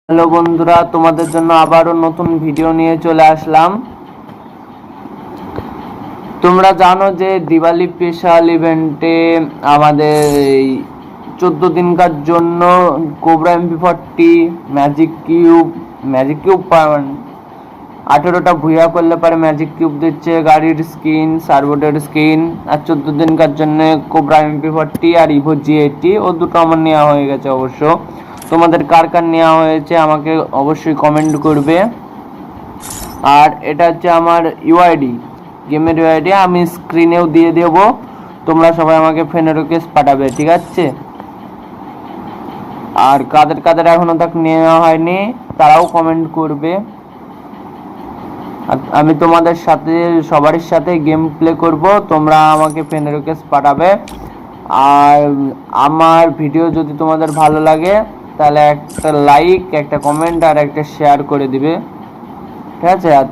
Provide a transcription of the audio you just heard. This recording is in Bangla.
হ্যালো বন্ধুরা, তোমাদের জন্য আবারও নতুন ভিডিও নিয়ে চলে আসলাম। তোমরা জানো যে দিওয়ালি স্পেশাল ইভেন্টে আমাদের এই 14 দিনকার জন্য কোবরা MP40 ম্যাজিক কিউব 18টা ভুয়া করলে পারে ম্যাজিক কিউব দিচ্ছে, গাড়ির স্কিন, সার্ভোটের স্কিন। আর 14 দিনকার জন্য কোবরা MP40 আর ইভো G80 ও দুটো আমার নেওয়া হয়ে গেছে। অবশ্য তোমাদের কার কার নেওয়া হয়েছে আমাকে অবশ্যই কমেন্ট করবে। আর এটা হচ্ছে আমার ইউআইডি, গেমের ইউআইডি, আমি স্ক্রিনেও দিয়ে দেব। তোমরা সবাই আমাকে ফ্রেন্ড রিকোয়েস্ট পাঠাবে, ঠিক আছে? আর কাদের কাদের এখনো তাক নেওয়া হয়নি তারাও কমেন্ট করবে। আমি তোমাদের সাথে সবার সাথে গেম প্লে করব, তোমরা আমাকে ফ্রেন্ড রিকোয়েস্ট পাঠাবে। আর আমার ভিডিও যদি তোমাদের ভালো লাগে তাহলে একটা লাইক, একটা কমেন্ট আর একটা শেয়ার করে দিবে, ঠিক আছে? আর